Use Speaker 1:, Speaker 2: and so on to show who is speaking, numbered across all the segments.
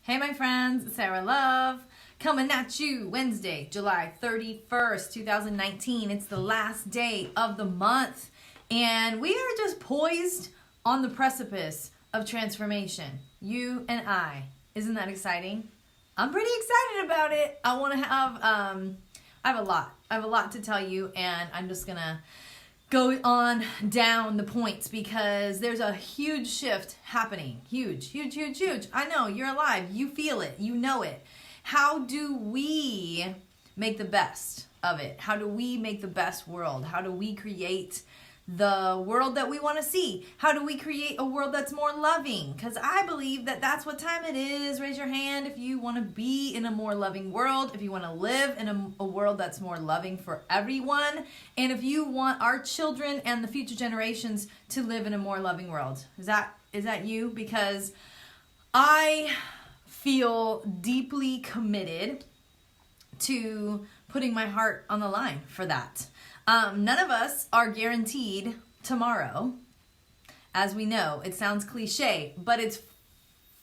Speaker 1: Hey my friends, Sarah Love coming at you Wednesday, July 31st, 2019. It's the last day of the month and we are just poised on the precipice of transformation. You and I. Isn't that exciting? I'm pretty excited about it. I have a lot to tell you, and I'm just gonna go on down the points because there's a huge shift happening. Huge. I know, you're alive. You feel it. You know it. How do we make the best of it? How do we make the best world? How do we create the world that we want to see? How do we create a world that's more loving? Because I believe that that's what time it is. Raise your hand if you want to be in a more loving world, if you want to live in a world that's more loving for everyone, and if you want our children and the future generations to live in a more loving world. Is that you? Because I feel deeply committed to putting my heart on the line for that. None of us are guaranteed tomorrow. As we know, it sounds cliche, but it's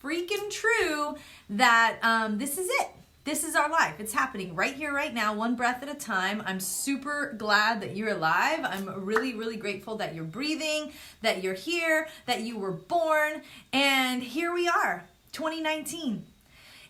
Speaker 1: freaking true that this is it. This is our life. It's happening right here, right now, one breath at a time. I'm super glad that you're alive. I'm really, really grateful that you're breathing, that you're here, that you were born, and here we are, 2019.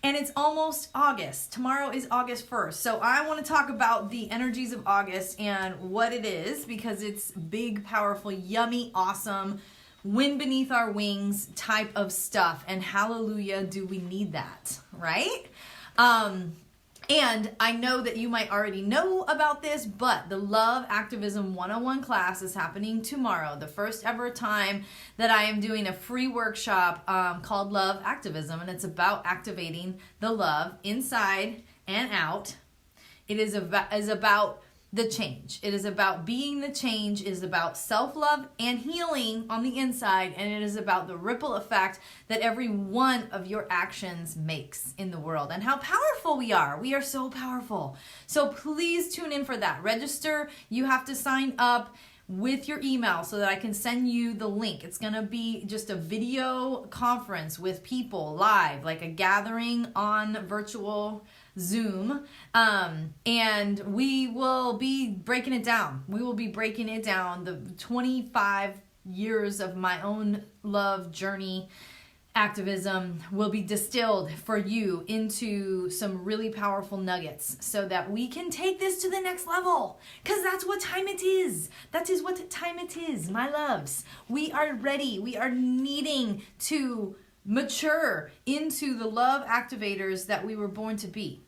Speaker 1: And it's almost August. Tomorrow is August 1st. So I want to talk about the energies of August and what it is, because it's big, powerful, yummy, awesome, wind beneath our wings type of stuff. And hallelujah, do we need that, right? And I know that you might already know about this, but the Love Activism 101 class is happening tomorrow. The first ever time that I am doing a free workshop called Love Activism, and it's about activating the love inside and out. It is about the change. It is about being the change. It is about self-love and healing on the inside, and it is about the ripple effect that every one of your actions makes in the world and how powerful we are. We are so powerful. So please tune in for that. Register. You have to sign up with your email so that I can send you the link. It's going to be just a video conference with people live, like a gathering on virtual Zoom, and we will be breaking it down. We will be breaking it down. The 25 years of my own love journey activism will be distilled for you into some really powerful nuggets so that we can take this to the next level, because that's what time it is. That is what time it is, my loves. We are ready. We are needing to mature into the love activators that we were born to be.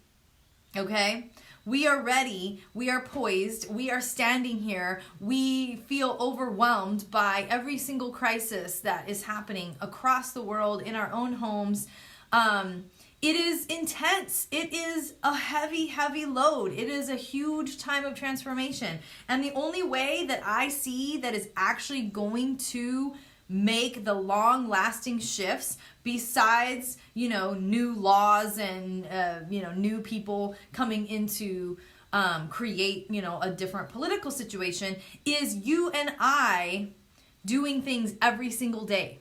Speaker 1: Okay? We are ready. We are poised. We are standing here. We feel overwhelmed by every single crisis that is happening across the world, in our own homes. It is intense. It is a heavy, heavy load. It is a huge time of transformation. And the only way that I see that is actually going to make the long-lasting shifts, besides, new laws and, new people coming into create, a different political situation, is you and I doing things every single day.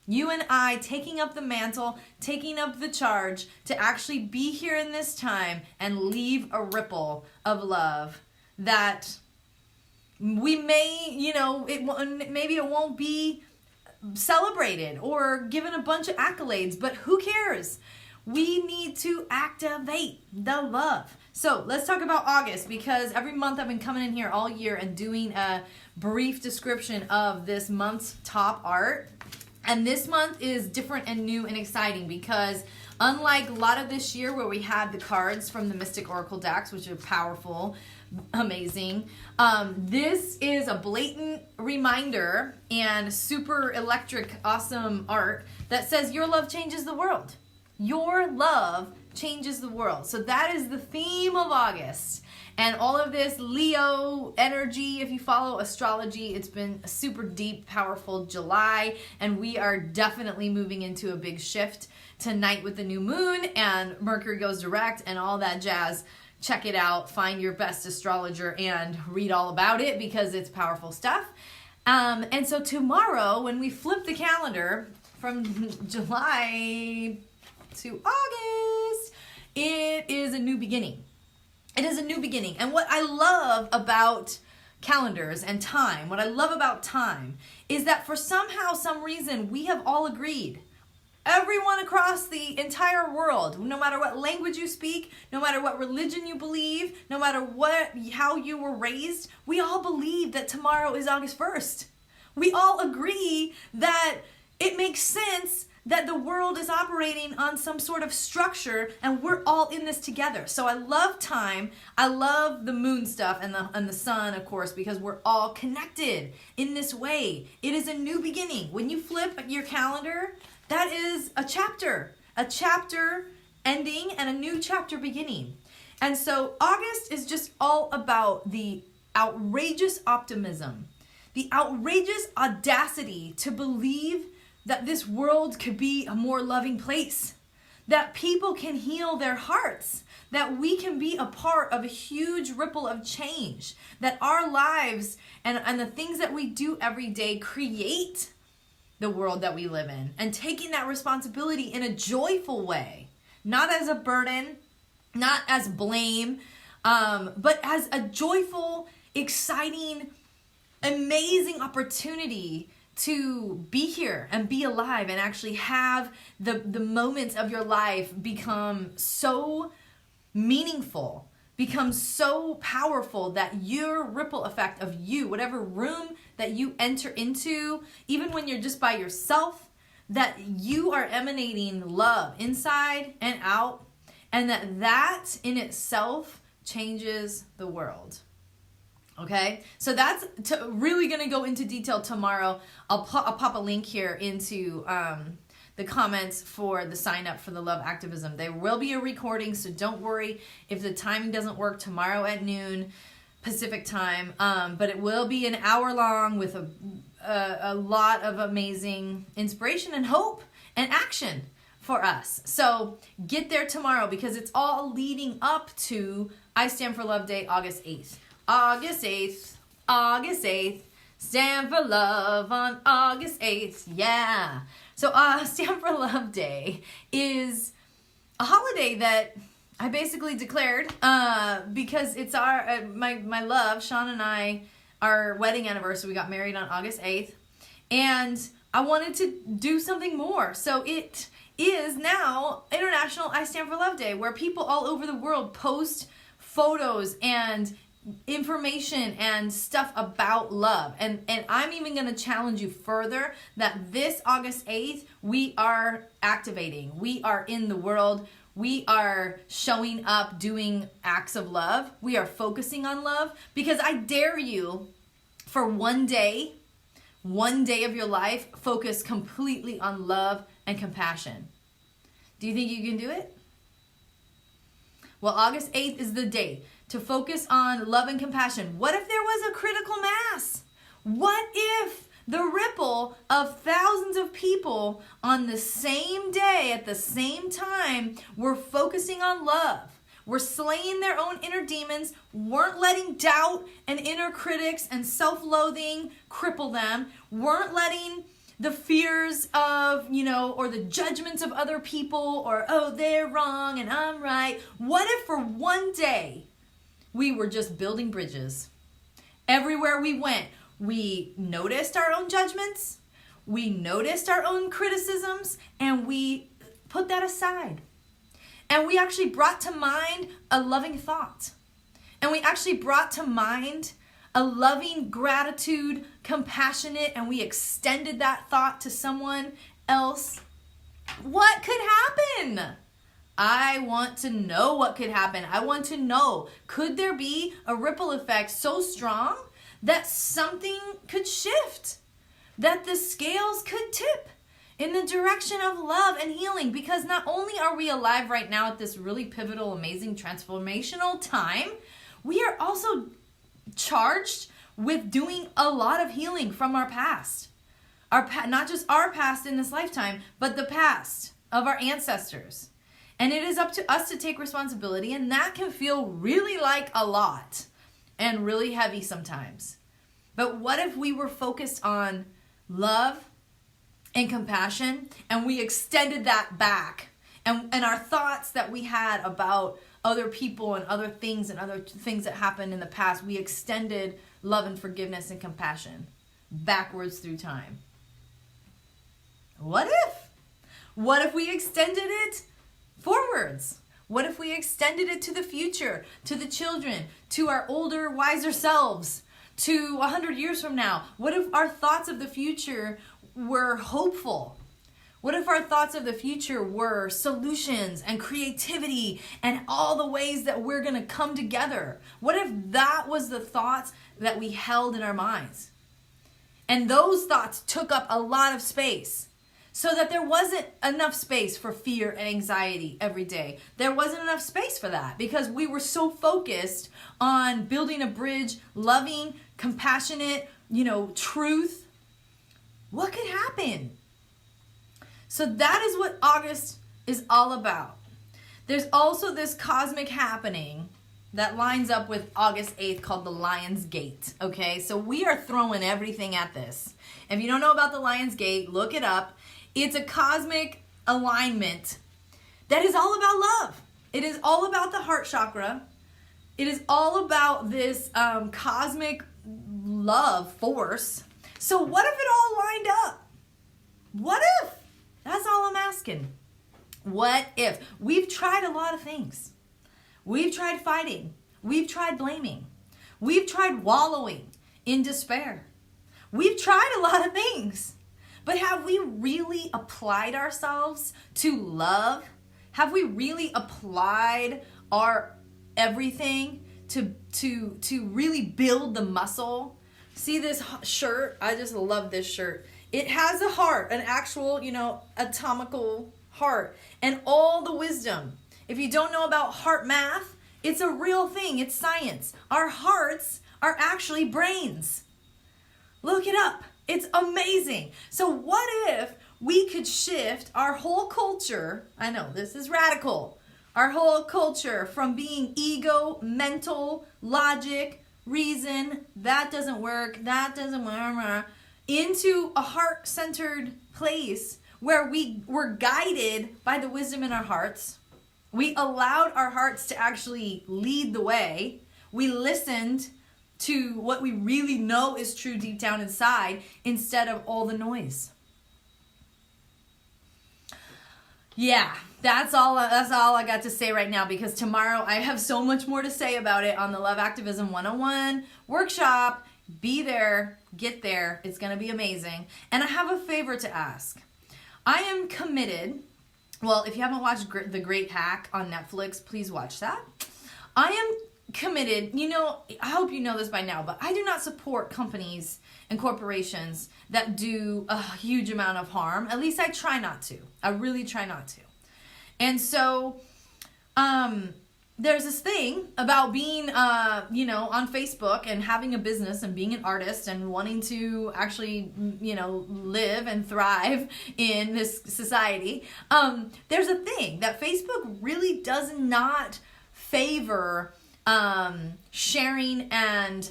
Speaker 1: You and I taking up the mantle, taking up the charge to actually be here in this time and leave a ripple of love that we may, maybe it won't be celebrated or given a bunch of accolades, but who cares? We need to activate the love. So let's talk about August, because every month I've been coming in here all year and doing a brief description of this month's top art. And this month is different and new and exciting because unlike a lot of this year where we had the cards from the Mystic Oracle decks, which are powerful, amazing, this is a blatant reminder and super electric, awesome art that says your love changes the world. Your love changes the world. So that is the theme of August. And all of this Leo energy, if you follow astrology, it's been a super deep, powerful July, and we are definitely moving into a big shift tonight with the new moon and Mercury goes direct and all that jazz. Check it out, find your best astrologer and read all about it because it's powerful stuff. And so tomorrow, when we flip the calendar from July to August. It is a new beginning. It is a new beginning. And what I love about calendars and time, what I love about time is that for some reason, we have all agreed. Everyone across the entire world, no matter what language you speak, no matter what religion you believe, no matter how you were raised, we all believe that tomorrow is August 1st. We all agree that it makes sense that the world is operating on some sort of structure and we're all in this together. So I love time. I love the moon stuff and the sun, of course, because we're all connected in this way. It is a new beginning. When you flip your calendar, that is a chapter ending and a new chapter beginning. And so August is just all about the outrageous optimism, the outrageous audacity to believe that this world could be a more loving place, that people can heal their hearts, that we can be a part of a huge ripple of change, that our lives and the things that we do every day create the world that we live in, and taking that responsibility in a joyful way, not as a burden, not as blame, but as a joyful, exciting, amazing opportunity to be here and be alive and actually have the moments of your life become so meaningful, become so powerful that your ripple effect of you, whatever room that you enter into, even when you're just by yourself, that you are emanating love inside and out, and that in itself changes the world. Okay, so that's really going to go into detail tomorrow. I'll pop a link here into the comments for the sign up for the Love Activism. There will be a recording, so don't worry if the timing doesn't work tomorrow at noon Pacific time. But it will be an hour long with a lot of amazing inspiration and hope and action for us. So get there tomorrow because it's all leading up to I Stand for Love Day, August 8th. August 8th, Stand for Love on August 8th, yeah. So Stand for Love Day is a holiday that I basically declared because it's my love, Sean and I, our wedding anniversary. We got married on August 8th, and I wanted to do something more. So it is now International I Stand for Love Day, where people all over the world post photos and information and stuff about love, and I'm even going to challenge you further that this August 8th we are activating, we are in the world, we are showing up, doing acts of love, we are focusing on love, because I dare you for one day of your life, focus completely on love and compassion. Do you think you can do it? Well, August 8th is the day to focus on love and compassion. What if there was a critical mass? What if the ripple of thousands of people on the same day at the same time were focusing on love, were slaying their own inner demons, weren't letting doubt and inner critics and self-loathing cripple them, weren't letting the fears of, or the judgments of other people, or, oh, they're wrong and I'm right. What if for one day we were just building bridges? Everywhere we went, we noticed our own judgments, we noticed our own criticisms, and we put that aside. And we actually brought to mind a loving thought. And we actually brought to mind a loving gratitude, compassionate, and we extended that thought to someone else. What could happen? I want to know what could happen. I want to know, could there be a ripple effect so strong that something could shift, that the scales could tip in the direction of love and healing? Because not only are we alive right now at this really pivotal, amazing, transformational time, we are also charged with doing a lot of healing from our past. Not just our past in this lifetime, but the past of our ancestors. And it is up to us to take responsibility, and that can feel really like a lot and really heavy sometimes. But what if we were focused on love and compassion, and we extended that back, and our thoughts that we had about other people and other things that happened in the past, we extended love and forgiveness and compassion backwards through time. What if we extended it forwards? What if we extended it to the future, to the children, to our older, wiser selves, to 100 years from now? What if our thoughts of the future were hopeful? What if our thoughts of the future were solutions and creativity and all the ways that we're going to come together? What if that was the thoughts that we held in our minds? And those thoughts took up a lot of space, so that there wasn't enough space for fear and anxiety every day. There wasn't enough space for that because we were so focused on building a bridge, loving, compassionate, truth. What could happen? So that is what August is all about. There's also this cosmic happening that lines up with August 8th called the Lion's Gate. Okay, so we are throwing everything at this. If you don't know about the Lion's Gate, look it up. It's a cosmic alignment that is all about love. It is all about the heart chakra. It is all about this cosmic love force. So what if it all lined up? What if? That's all I'm asking. What if? We've tried a lot of things. We've tried fighting. We've tried blaming. We've tried wallowing in despair. We've tried a lot of things. But have we really applied ourselves to love? Have we really applied our everything to really build the muscle? See this shirt? I just love this shirt. It has a heart, an actual, atomical heart, and all the wisdom. If you don't know about heart math, it's a real thing. It's science. Our hearts are actually brains. Look it up. It's amazing. So what if we could shift our whole culture? I know this is radical. Our whole culture from being ego, mental, logic, reason, that doesn't work, into a heart-centered place where we were guided by the wisdom in our hearts. We allowed our hearts to actually lead the way. We listened to what we really know is true deep down inside instead of all the noise. Yeah, that's all I got to say right now, because tomorrow I have so much more to say about it on the Love Activism 101 workshop. Be there, get there. It's going to be amazing. And I have a favor to ask. I am committed. Well, if you haven't watched The Great Hack on Netflix, please watch that. I am committed. I hope you know this by now, but I do not support companies and corporations that do a huge amount of harm. At least I try not to. I really try not to. And so, there's this thing about being, on Facebook and having a business and being an artist and wanting to actually, live and thrive in this society. There's a thing that Facebook really does not favor sharing and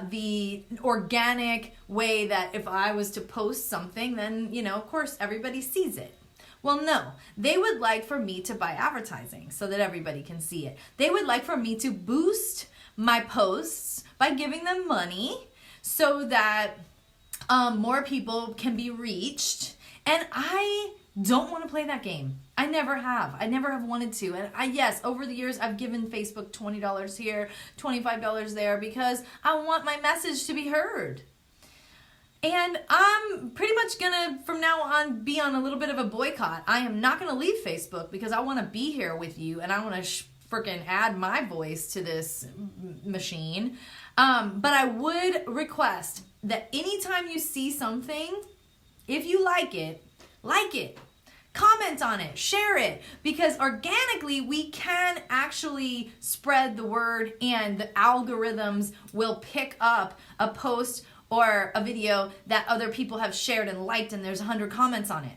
Speaker 1: the organic way that if I was to post something, then, of course, everybody sees it. Well, no, they would like for me to buy advertising so that everybody can see it. They would like for me to boost my posts by giving them money so that more people can be reached. And I don't want to play that game. I never have. I never have wanted to. And yes, over the years, I've given Facebook $20 here, $25 there, because I want my message to be heard. And I'm pretty much going to, from now on, be on a little bit of a boycott. I am not going to leave Facebook because I want to be here with you and I want to freaking add my voice to this machine. But I would request that anytime you see something, if you like it, comment on it, share it, because organically we can actually spread the word and the algorithms will pick up a post or a video that other people have shared and liked and there's 100 comments on it.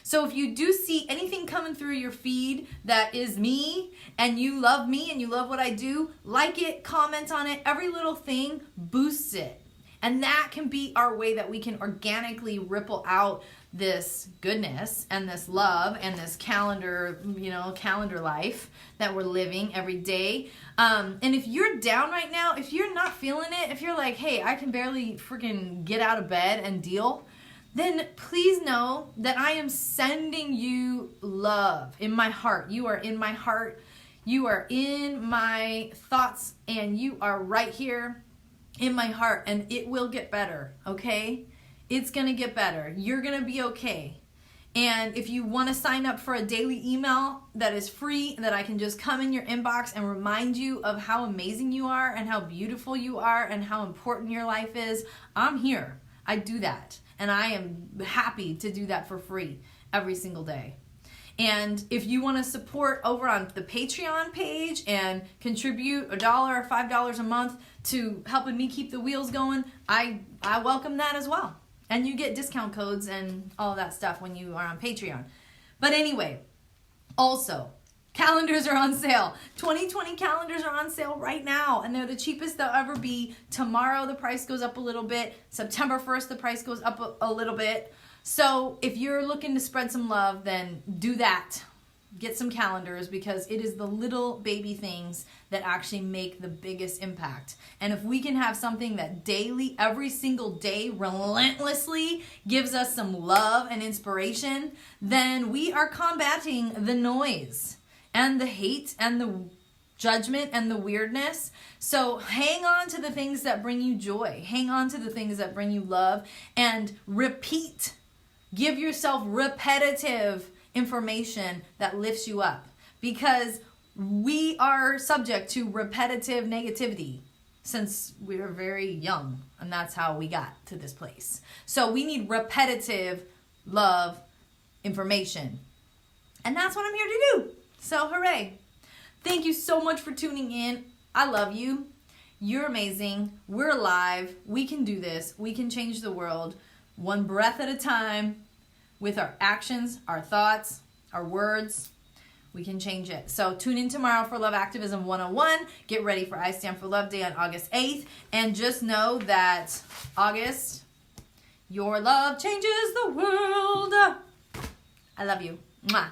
Speaker 1: So if you do see anything coming through your feed that is me and you love me and you love what I do, like it, comment on it. Every little thing boosts it. And that can be our way that we can organically ripple out this goodness and this love and this calendar life that we're living every day. And if you're down right now, if you're not feeling it, if you're like, hey, I can barely freaking get out of bed and deal, then please know that I am sending you love in my heart. You are in my heart. You are in my thoughts, and you are right here in my heart, and it will get better, okay? It's going to get better. You're going to be okay. And if you want to sign up for a daily email that is free, that I can just come in your inbox and remind you of how amazing you are and how beautiful you are and how important your life is, I'm here. I do that. And I am happy to do that for free every single day. And if you want to support over on the Patreon page and contribute $1 or $5 a month to helping me keep the wheels going, I welcome that as well. And you get discount codes and all of that stuff when you are on Patreon. But anyway, also, calendars are on sale. 2020 calendars are on sale right now, and they're the cheapest they'll ever be. Tomorrow the price goes up a little bit. September 1st the price goes up a little bit. So if you're looking to spread some love, then do that. Get some calendars, because it is the little baby things that actually make the biggest impact. And if we can have something that daily, every single day, relentlessly gives us some love and inspiration, then we are combating the noise and the hate and the judgment and the weirdness. So hang on to the things that bring you joy. Hang on to the things that bring you love, and repeat. Give yourself repetitive information that lifts you up, because we are subject to repetitive negativity since we were very young, and that's how we got to this place. So we need repetitive love information, and that's what I'm here to do. So hooray. Thank you so much for tuning in. I love you. You're amazing. We're alive. We can do this. We can change the world one breath at a time. With our actions, our thoughts, our words, we can change it. So tune in tomorrow for Love Activism 101. Get ready for I Stand for Love Day on August 8th. And just know that August, your love changes the world. I love you. Mwah.